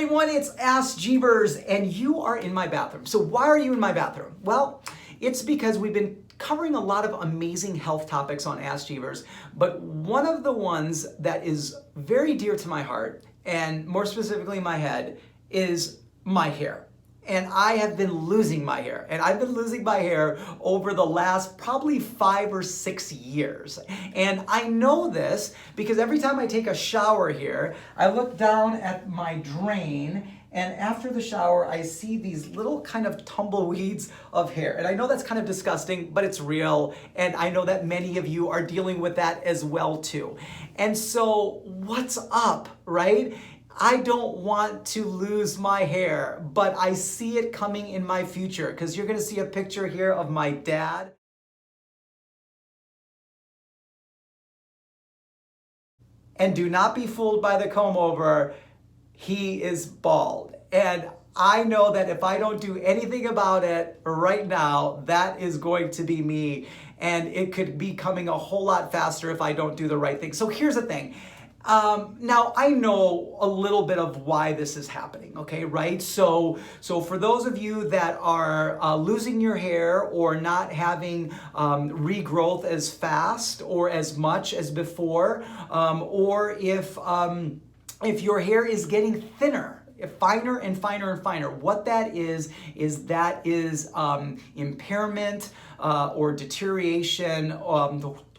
everyone, it's Ask Jeebers, and you are in my bathroom. So why are you in my bathroom? Well, it's because we've been covering a lot of amazing health topics on Ask Jeebers, but one of the ones that is very dear to my heart, and more specifically my head, is my hair. And I have been losing my hair. And I've been losing my hair over the last probably 5 or 6 years. And I know this because every time I take a shower here, I look down at my drain, and after the shower, I see these little kind of tumbleweeds of hair. And I know that's kind of disgusting, but it's real. And I know that many of you are dealing with that as well too. And so what's up, right? I don't want to lose my hair, but I see it coming in my future because you're going to see a picture here of my dad. And do not be fooled by the comb over. He is bald. And I know that if I don't do anything about it right now, that is going to be me. And it could be coming a whole lot faster if I don't do the right thing. So here's the thing. Now I know a little bit of why this is happening, okay, right? So for those of you that are losing your hair or not having regrowth as fast or as much as before, or if your hair is getting thinner, finer and finer and finer, what that is impairment or deterioration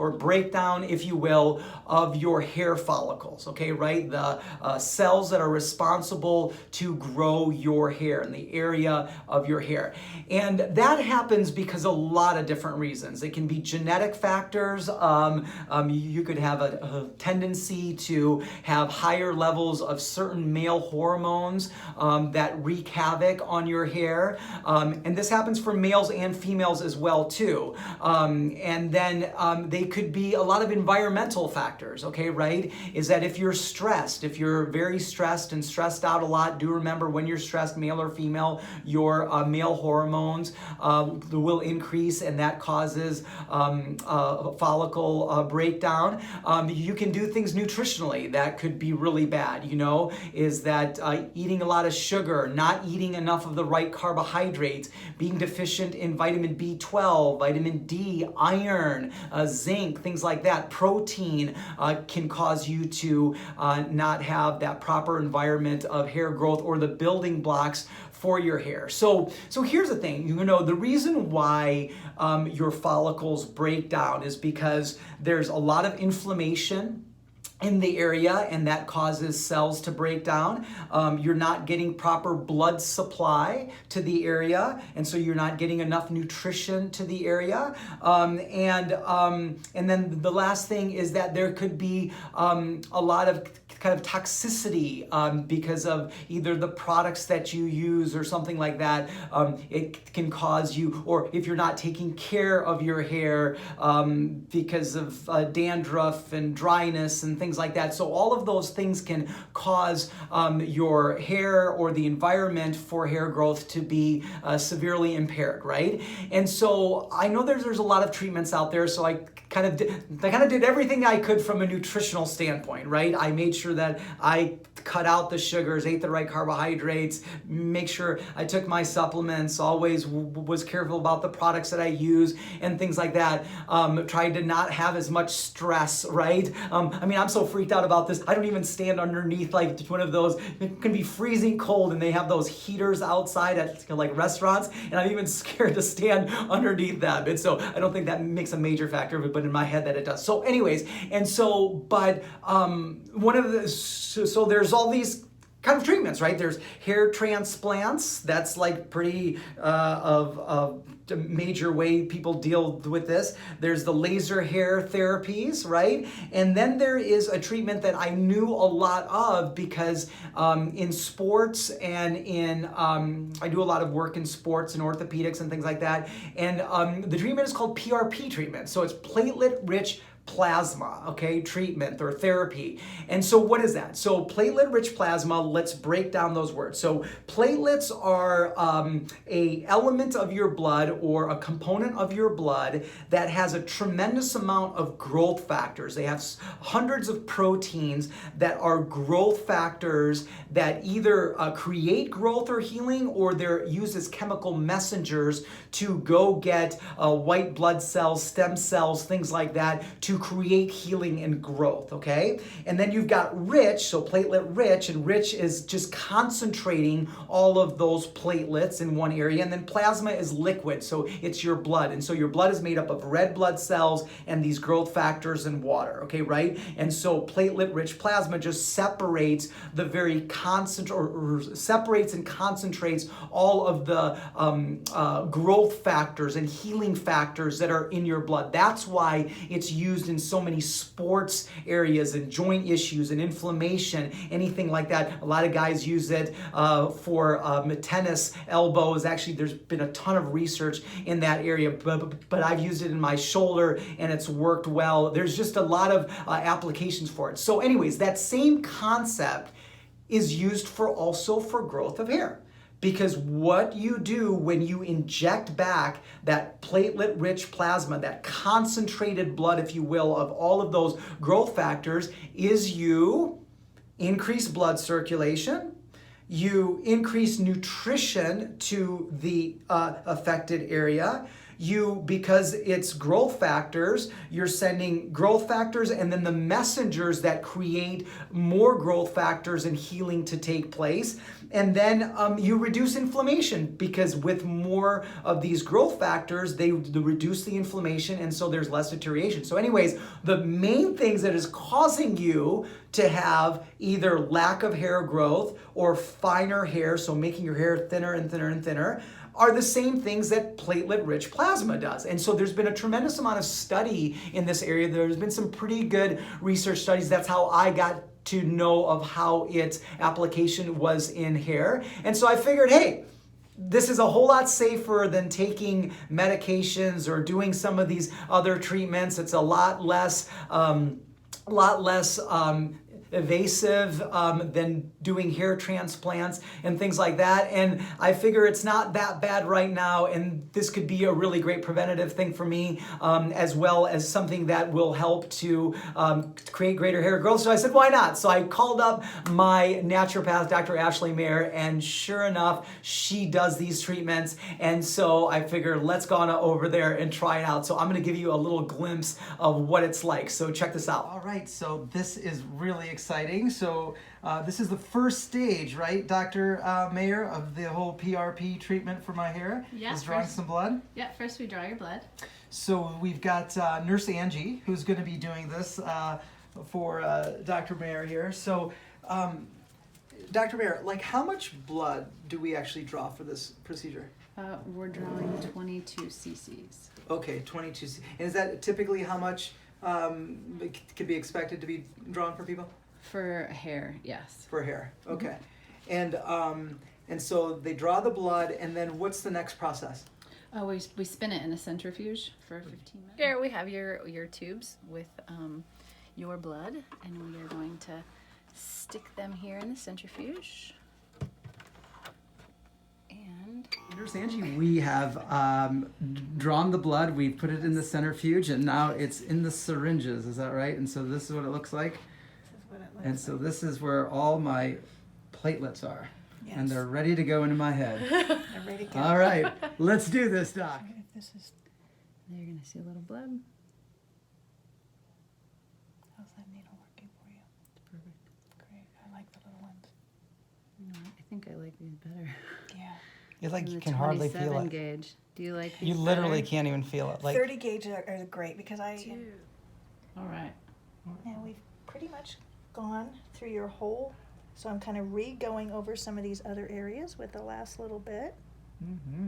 or breakdown, if you will, of your hair follicles, okay, right? The cells that are responsible to grow your hair in the area of your hair. And that happens because a lot of different reasons. It can be genetic factors. You could have a tendency to have higher levels of certain male hormones that wreak havoc on your hair. And this happens for males and females as well too. And then they could be a lot of environmental factors, okay, right? Is that if you're stressed, if you're very stressed and stressed out a lot, do remember when you're stressed, male or female, your male hormones will increase, and that causes follicle breakdown. You can do things nutritionally that could be really bad, you know, is that eating a lot of sugar, not eating enough of the right carbohydrates, being deficient in vitamin B12, vitamin D, iron, zinc, things like that. Protein can cause you to not have that proper environment of hair growth or the building blocks for your hair. So here's the thing, you know, the reason why your follicles break down is because there's a lot of inflammation in the area, and that causes cells to break down. You're not getting proper blood supply to the area, and so you're not getting enough nutrition to the area. And then the last thing is that there could be a lot of kind of toxicity because of either the products that you use or something like that. It can cause you, or if you're not taking care of your hair because of dandruff and dryness and things like that. So all of those things can cause your hair or the environment for hair growth to be severely impaired, right? And so I know there's a lot of treatments out there, so I kind of did everything I could from a nutritional standpoint, right? I made sure that I cut out the sugars, ate the right carbohydrates, make sure I took my supplements, always was careful about the products that I use and things like that. Tried to not have as much stress, right? I mean, I'm so freaked out about this. I don't even stand underneath like one of those. It can be freezing cold and they have those heaters outside at like restaurants, and I'm even scared to stand underneath them. And so I don't think that makes a major factor, but in my head that it does. So anyways, and so, but one of the, so there's all these kind of treatments, right? There's hair transplants. That's like pretty of a major way people deal with this. There's the laser hair therapies, right? And then there is a treatment that I knew a lot of because in sports and in, I do a lot of work in sports and orthopedics and things like that. And the treatment is called PRP treatment. So it's platelet-rich plasma, okay, treatment or therapy. And so what is that? So platelet-rich plasma, let's break down those words. So platelets are a element of your blood or a component of your blood that has a tremendous amount of growth factors. They have hundreds of proteins that are growth factors that either create growth or healing, or they're used as chemical messengers to go get white blood cells, stem cells, things like that to create healing and growth, okay? And then you've got rich, so platelet rich, and rich is just concentrating all of those platelets in one area. And then plasma is liquid, so it's your blood. And so your blood is made up of red blood cells and these growth factors and water, okay, right? And so platelet rich plasma just separates the very or separates and concentrates all of the growth factors and healing factors that are in your blood. That's why it's used in so many sports areas and joint issues and inflammation, anything like that. A lot of guys use it for tennis elbows. Actually, there's been a ton of research in that area, but I've used it in my shoulder and it's worked well. There's just a lot of applications for it. So anyways, that same concept is used also for growth of hair. Because what you do when you inject back that platelet-rich plasma, that concentrated blood, if you will, of all of those growth factors, is you increase blood circulation, you increase nutrition to the affected area, because it's growth factors, you're sending growth factors and then the messengers that create more growth factors and healing to take place. And then you reduce inflammation, because with more of these growth factors, they reduce the inflammation, and so there's less deterioration. So anyways, the main things that is causing you to have either lack of hair growth or finer hair, so making your hair thinner and thinner and thinner, are the same things that platelet-rich plasma does. And so there's been a tremendous amount of study in this area. There's been some pretty good research studies. That's how I got to know of how its application was in hair. And so I figured, hey, this is a whole lot safer than taking medications or doing some of these other treatments. It's a lot less evasive than doing hair transplants and things like that. And I figure it's not that bad right now, and this could be a really great preventative thing for me, as well as something that will help to create greater hair growth. So I said, why not? So I called up my naturopath, Dr. Ashley Mayer, and sure enough, she does these treatments. And so I figured, let's go on over there and try it out. So I'm gonna give you a little glimpse of what it's like. So check this out. All right, so this is really exciting. So this is the first stage, right, Dr. Mayer, of the whole PRP treatment for my hair? Yeah. Is drawing some blood? Yeah, first we draw your blood. So we've got Nurse Angie, who's going to be doing this for Dr. Mayer here. So Dr. Mayer, like, how much blood do we actually draw for this procedure? We're drawing 22 cc's. Okay, 22 cc. And is that typically how much could be expected to be drawn for people? For hair, yes. For hair, okay. Mm-hmm. And so they draw the blood, and then what's the next process? We spin it in a centrifuge for 15 minutes. Here we have your tubes with your blood, and we are going to stick them here in the centrifuge. And Nurse Angie, we have drawn the blood, we've put it in the centrifuge, and now it's in the syringes, is that right? And so this is what it looks like? And so this is where all my platelets are. Yes. And they're ready to go into my head. They're ready to go. All right, let's do this, Doc. This is. You're going to see a little blood. How's that needle working for you? It's perfect. Great. I like the little ones. No, I think I like these better. Yeah. It's like And you the can hardly feel 27 it. gauge. Do you like these You literally better? can't even feel it. Like 30 gauge are great because All right. Now we've pretty much gone through your whole, so I'm kind of going over some of these other areas with the last little bit. Mm-hmm.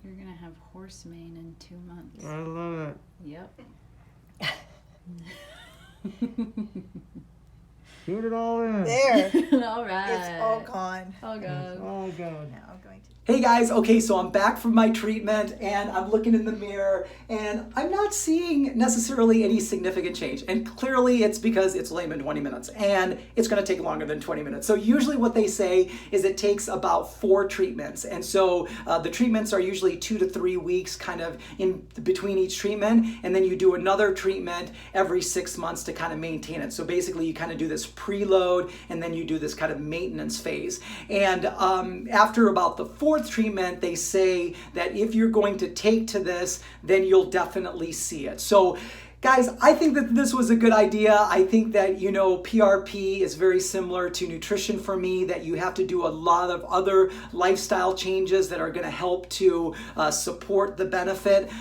You're going to have horse mane in 2 months. I love it. Yep. Get it all in. There. All right. It's all gone. All It's gone. all gone. Now I'm going to. Hey guys, okay, so I'm back from my treatment and I'm looking in the mirror and I'm not seeing necessarily any significant change. And clearly it's because it's only been 20 minutes and it's gonna take longer than 20 minutes. So usually what they say is it takes about 4 treatments. And so the treatments are usually 2 to 3 weeks kind of in between each treatment. And then you do another treatment every 6 months to kind of maintain it. So basically you kind of do this preload and then you do this kind of maintenance phase. And after about the 4th treatment, they say that if you're going to take to this, then you'll definitely see it. So guys, I think that this was a good idea. I think that, you know, PRP is very similar to nutrition for me, that you have to do a lot of other lifestyle changes that are going to help to support the benefit.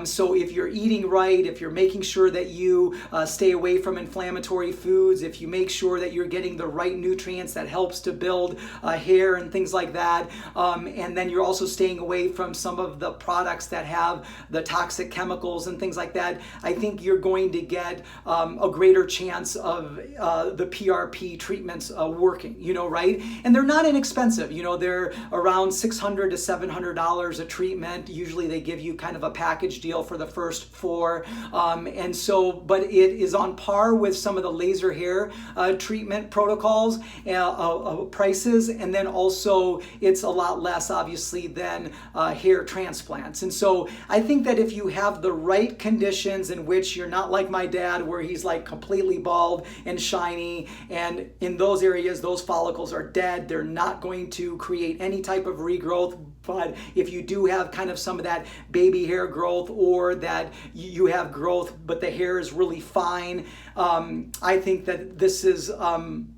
So if you're eating right, if you're making sure that you stay away from inflammatory foods, if you make sure that you're getting the right nutrients that helps to build hair and things like that, and then you're also staying away from some of the products that have the toxic chemicals and things like that, I think you're going to get a greater chance of the PRP treatments working, you know, right? And they're not inexpensive, you know, they're around $600 to $700 a treatment. Usually they give you kind of a package deal for the first 4. And so, but it is on par with some of the laser hair treatment protocols, prices, and then also it's a lot less obviously than hair transplants. And so I think that if you have the right conditions in which you're not like my dad where he's like completely bald and shiny, and in those areas those follicles are dead, they're not going to create any type of regrowth. But if you do have kind of some of that baby hair growth, or that you have growth but the hair is really fine, I think that this is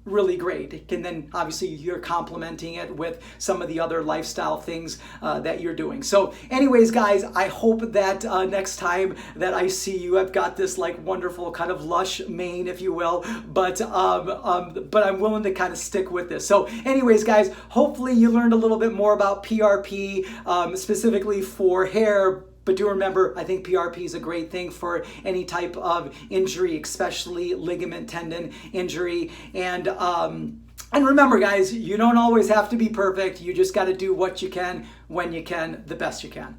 really great. And then obviously you're complementing it with some of the other lifestyle things that you're doing. So anyways guys, I hope that next time that I see you, I've got this like wonderful kind of lush mane, if you will, but I'm willing to kind of stick with this. So anyways guys, hopefully you learned a little bit more about PRP, specifically for hair. But do remember, I think PRP is a great thing for any type of injury, especially ligament tendon injury. And remember guys, you don't always have to be perfect. You just got to do what you can, when you can, the best you can.